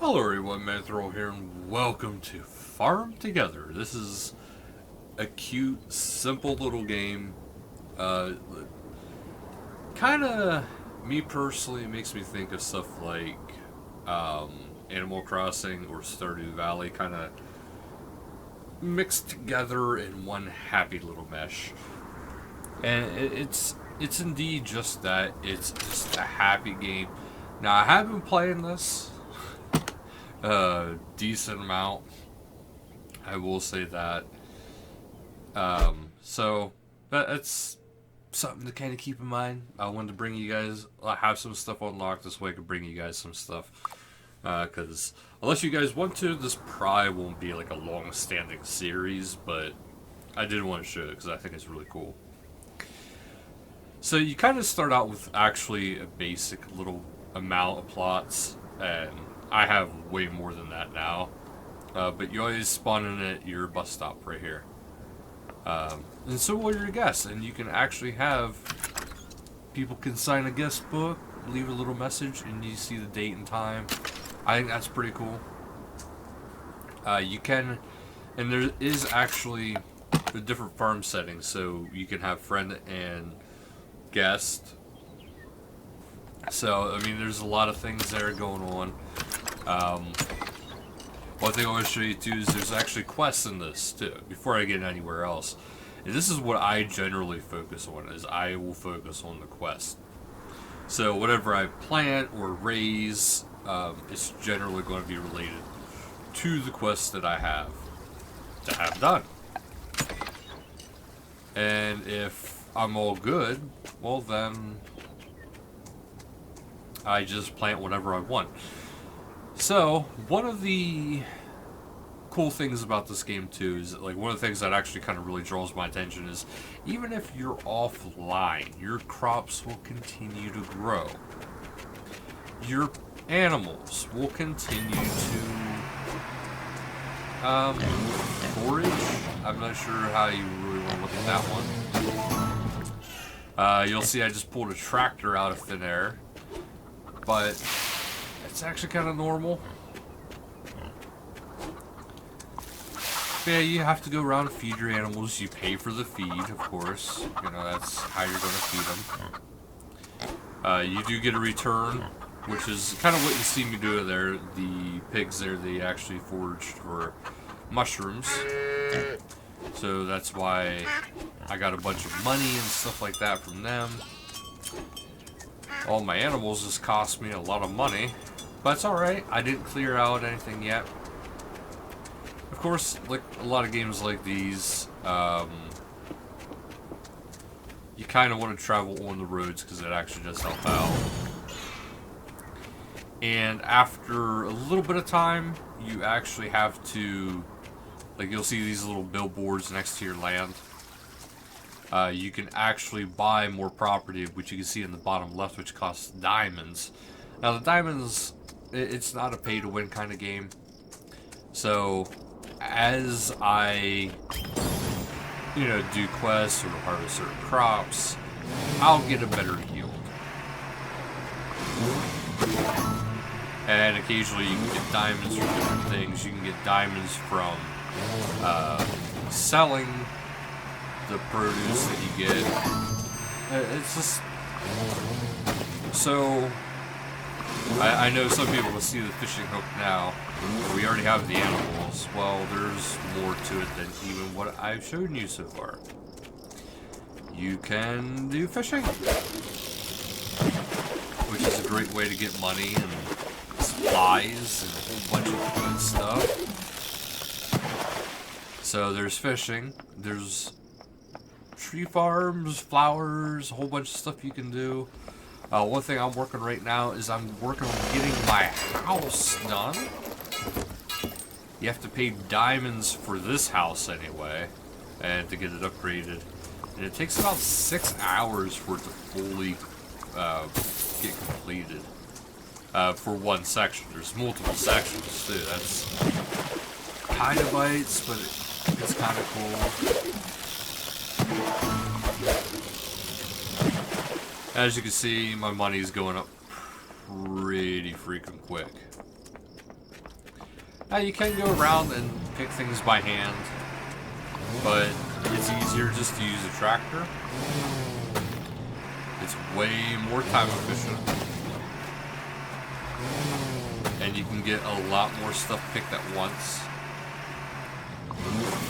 Hello everyone, Manithral here, and welcome to Farm Together. This is a cute, simple little game. Uh, Kinda, me personally, makes me think of stuff like Animal Crossing or Stardew Valley, kinda mixed together in one happy little mesh. And it's indeed just that. It's just a happy game. Now, I have been playing this a decent amount. I will say that. So that's something to kind of keep in mind. I wanted to bring you guys. I have some stuff unlocked this way. I could bring you guys some stuff. Because unless you guys want to, this probably won't be like a long-standing series. But I did want to show it because I think it's really cool. So you kind of start out with actually a basic little amount of plots, and I have way more than that now. But you always spawn in at your bus stop right here. And so will your guests, and you can actually have people can sign a guest book, leave a little message, and you see the date and time. I think that's pretty cool. You can, and there is actually a different farm settings, so you can have friend and guest. So I mean, there's a lot of things there going on. One thing I want to show you too is there's actually quests in this too. Before I get anywhere else, and this is what I generally focus on. Is I will focus on the quest. So whatever I plant or raise, it's generally going to be related to the quests that I have to have done. And if I'm all good, well then I just plant whatever I want. So, one of the cool things about this game too is like one of the things that actually kind of really draws my attention is even if you're offline, your crops will continue to grow. Your animals will continue to forage. I'm not sure how you really want to look at that one. You'll see I just pulled a tractor out of thin air, but it's actually kind of normal. Yeah, you have to go around and feed your animals. You pay for the feed, of course. You know, that's how you're going to feed them. You do get a return, which is kind of what you see me do there. The pigs there, they actually foraged for mushrooms. So that's why I got a bunch of money and stuff like that from them. All my animals just cost me a lot of money. But it's alright, I didn't clear out anything yet. Of course, like a lot of games like these, you kind of want to travel on the roads because it actually does help out. And after a little bit of time, you actually have to, like you'll see these little billboards next to your land. You can actually buy more property, which you can see in the bottom left, which costs diamonds. Now the diamonds, it's not a pay-to-win kind of game. So, as I, do quests or harvest certain crops, I'll get a better yield. And occasionally you can get diamonds from different things. You can get diamonds from selling the produce that you get. It's just so. I know some people will see the fishing hook now. We already have the animals. Well, there's more to it than even what I've shown you so far. You can do fishing, which is a great way to get money and supplies and a whole bunch of good stuff. So there's fishing. There's tree farms, flowers, a whole bunch of stuff you can do. One thing I'm working right now is I'm working on getting my house done. You have to pay diamonds for this house anyway, and to get it upgraded. And it takes about 6 hours for it to fully get completed. For one section. There's multiple sections too. That's kind of bites, but it's kind of cool. As you can see, my money's going up pretty freaking quick. Now you can go around and pick things by hand, but it's easier just to use a tractor. It's way more time efficient. And you can get a lot more stuff picked at once.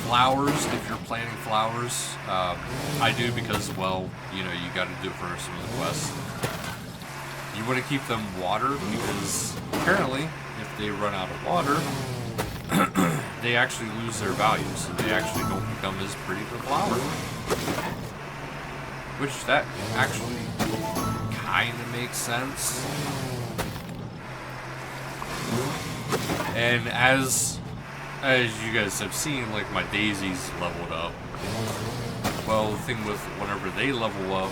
Flowers, if you're planting flowers, I do because, well, you know, you got to do it for some of the quests. You want to keep them watered because apparently, if they run out of water, they actually lose their value, so they actually don't become as pretty for flowers. Which that actually kind of makes sense. And as you guys have seen, like my daisies leveled up. Well, the thing with whenever they level up,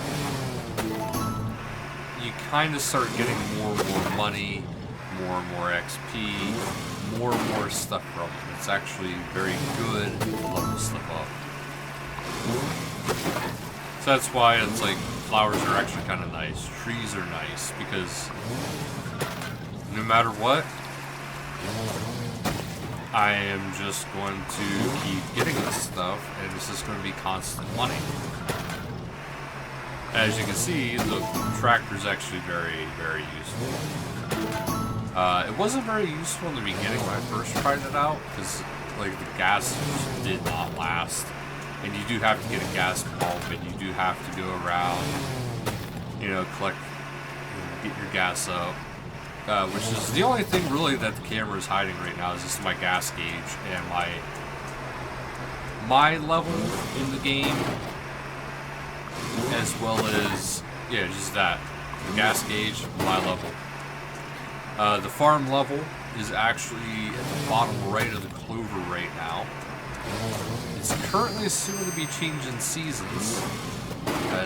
you kind of start getting more and more money, more and more XP, more and more stuff from them. It's actually very good to level stuff up. So that's why it's like flowers are actually kind of nice. Trees are nice because no matter what, I am just going to keep getting this stuff, and it's just going to be constant money. As you can see, the tractor is actually very, very useful. It wasn't very useful in the beginning when I first tried it out, because like the gas did not last. And you do have to get a gas pump, and you do have to go around, you know, collect, get your gas up. Which is the only thing really that the camera is hiding right now is just my gas gauge and my level in the game, as well as, yeah, just that. The gas gauge, my level. The farm level is actually at the bottom right of the clover right now. It's currently assumed to be changing seasons.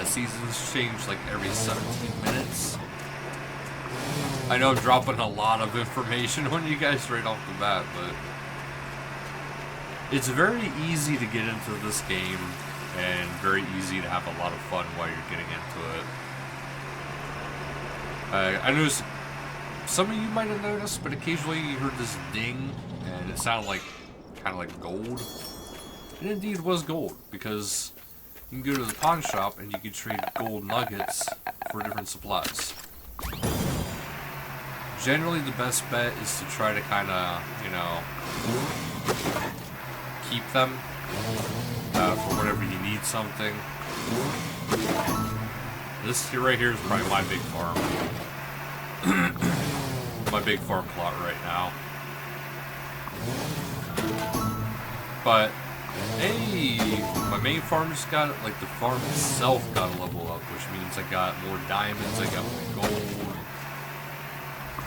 Seasons change like every 17 minutes. I know I'm dropping a lot of information on you guys right off the bat, but it's very easy to get into this game and very easy to have a lot of fun while you're getting into it. I noticed some of you might have noticed, but occasionally you heard this ding and it sounded like kind of like gold. It indeed was gold, because you can go to the pawn shop and you can trade gold nuggets for different supplies. Generally, the best bet is to try to kind of, you know, keep them for whenever you need something. This here right here is probably my big farm. My big farm plot right now. But, hey, my main farm just got, like, the farm itself got a level up, which means I got more diamonds, I got more gold.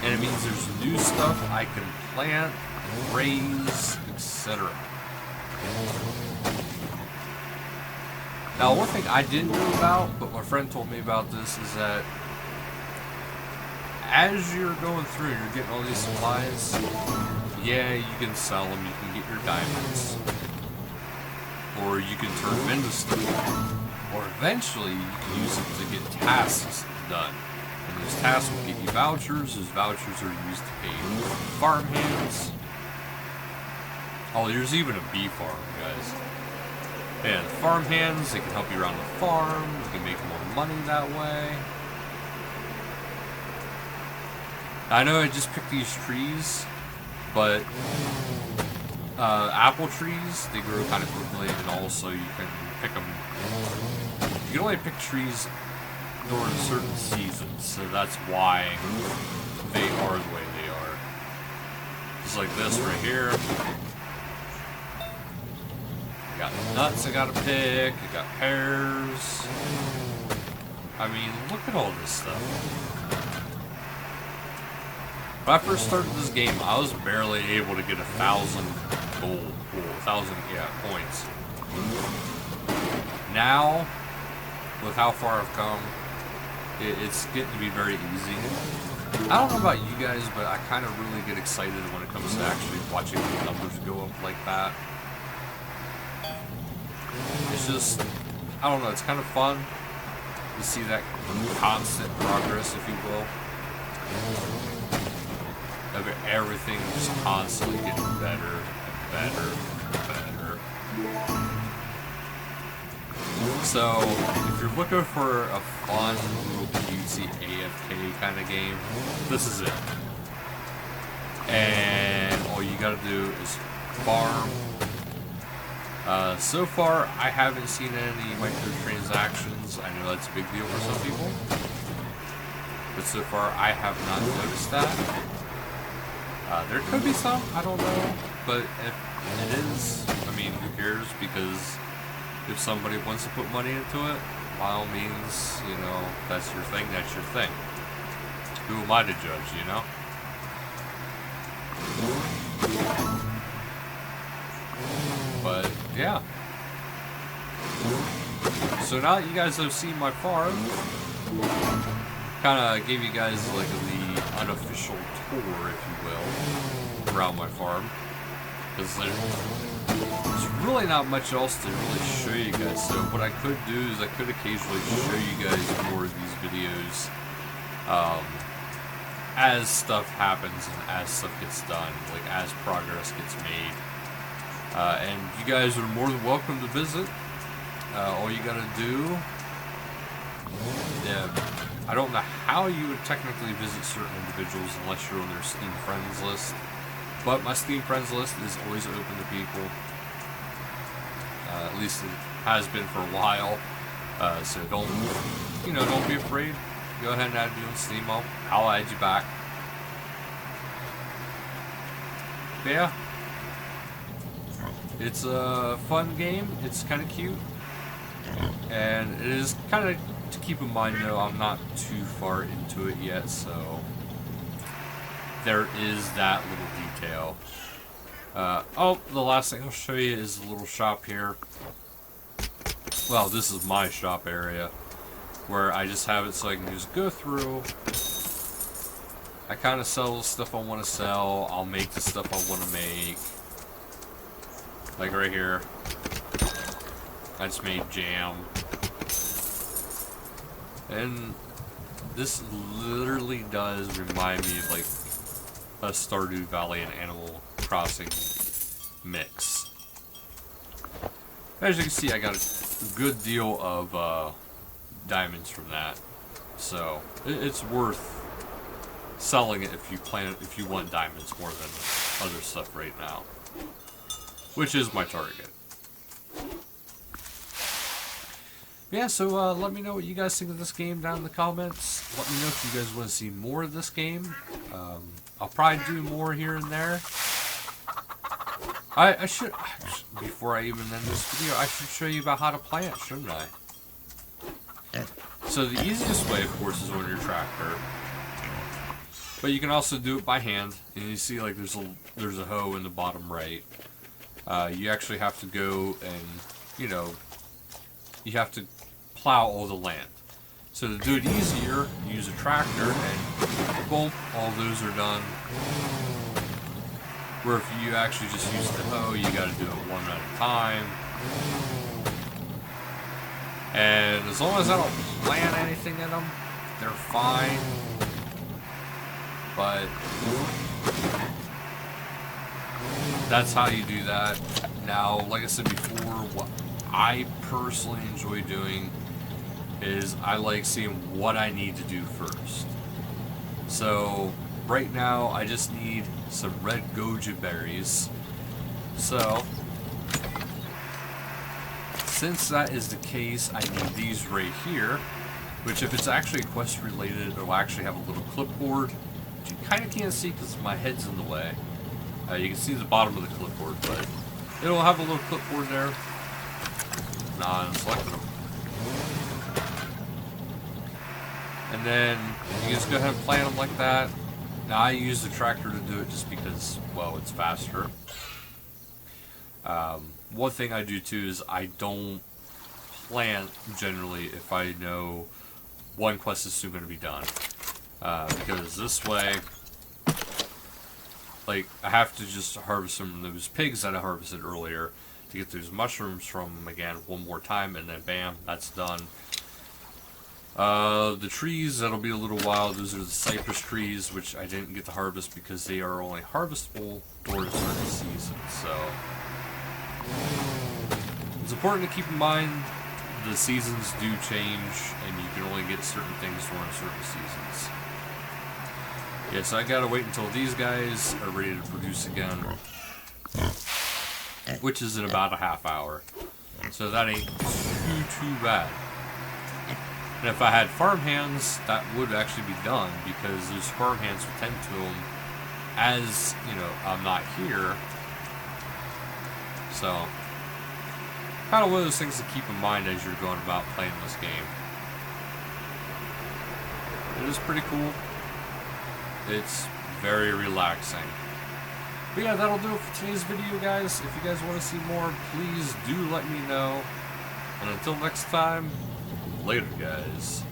And it means there's new stuff I can plant, raise, etc. Now, one thing I didn't know about, but my friend told me about this, is that as you're going through and you're getting all these supplies, yeah, you can sell them, you can get your diamonds, or you can turn them into stuff, or eventually you can use them to get tasks done. And those tasks will get you vouchers. Those vouchers are used to pay farmhands. Oh, there's even a bee farm, guys. And farmhands, they can help you around the farm. You can make more money that way. I know I just picked these trees, but apple trees, they grow kind of quickly, and also you can pick them. You can only pick trees during certain seasons, so that's why they are the way they are. Just like this right here. I got nuts I gotta pick, I got pears. I mean, look at all this stuff. When I first started this game, I was barely able to get 1,000 gold, or 1,000, yeah, points. Now, with how far I've come, it's getting to be very easy. I don't know about you guys, but I kind of really get excited when it comes to actually watching the numbers go up like that. It's just, I don't know, it's kind of fun to see that constant progress, if you will. of everything just constantly getting better and better and better. So, if you're looking for a fun, little cutesy AFK kind of game, this is it. And all you gotta do is farm. So far, I haven't seen any microtransactions. I know that's a big deal for some people. But so far, I have not noticed that. There could be some, I don't know. But if it is, I mean, who cares? Because if somebody wants to put money into it, by all means, you know, that's your thing, that's your thing. Who am I to judge, you know? But, yeah. So now that you guys have seen my farm, kind of gave you guys like the unofficial tour, if you will, around my farm. Because there's really not much else to really show you guys. So what I could do is I could occasionally show you guys more of these videos as stuff happens and as stuff gets done, like as progress gets made. And you guys are more than welcome to visit. All you gotta do, I don't know how you would technically visit certain individuals unless you're on their Steam friends list, but my Steam friends list is always open to people. At least it has been for a while. So don't be afraid. Go ahead and add me on Steam. I'll add you back. But yeah. It's a fun game. It's kind of cute. And it is kind of to keep in mind, though, I'm not too far into it yet, so there is that little detail. The last thing I'll show you is the little shop here. Well, this is my shop area, where I just have it so I can just go through. I kind of sell the stuff I want to sell. I'll make the stuff I want to make. Like right here. I just made jam. And this literally does remind me of like a Stardew Valley and Animal Crossing mix. As you can see, I got a good deal of diamonds from that. So it's worth selling it if you want diamonds more than other stuff right now. Which is my target. Yeah, so let me know what you guys think of this game down in the comments. Let me know if you guys want to see more of this game. I'll probably do more here and there. I should, before I even end this video, I should show you about how to plant, shouldn't I? So the easiest way, of course, is on your tractor. But you can also do it by hand. And you see, like, there's a hoe in the bottom right. You actually have to go and, you have to plow all the land. So to do it easier, use a tractor and boom, all those are done. Where if you actually just use the hoe, you gotta do it one at a time. And as long as I don't plant anything in them, they're fine. But that's how you do that. Now, like I said before, what I personally enjoy doing is I like seeing what I need to do first. So right now I just need some red goji berries. So since that is the case, I need these right here, which if it's actually quest related, it'll actually have a little clipboard, which you kind of can't see because my head's in the way. You can see the bottom of the clipboard, but it'll have a little clipboard there. Nah, I'm selecting them. And then you just go ahead and plant them like that. Now I use the tractor to do it just because, well, it's faster. One thing I do too is I don't plant generally if I know one quest is soon going to be done. Because this way, like, I have to just harvest some of those pigs that I harvested earlier to get those mushrooms from them again one more time, and then bam, that's done. The trees, that'll be a little while. Those are the cypress trees, which I didn't get to harvest because they are only harvestable during certain seasons. So it's important to keep in mind the seasons do change, and you can only get certain things during certain seasons. Yeah, so I gotta wait until these guys are ready to produce again, which is in about a half hour. So that ain't too bad. And if I had farm hands, that would actually be done, because those farm hands would tend to them as, you know, I'm not here. So, kind of one of those things to keep in mind as you're going about playing this game. It is pretty cool. It's very relaxing. But yeah, that'll do it for today's video, guys. If you guys want to see more, please do let me know. And until next time, later, guys.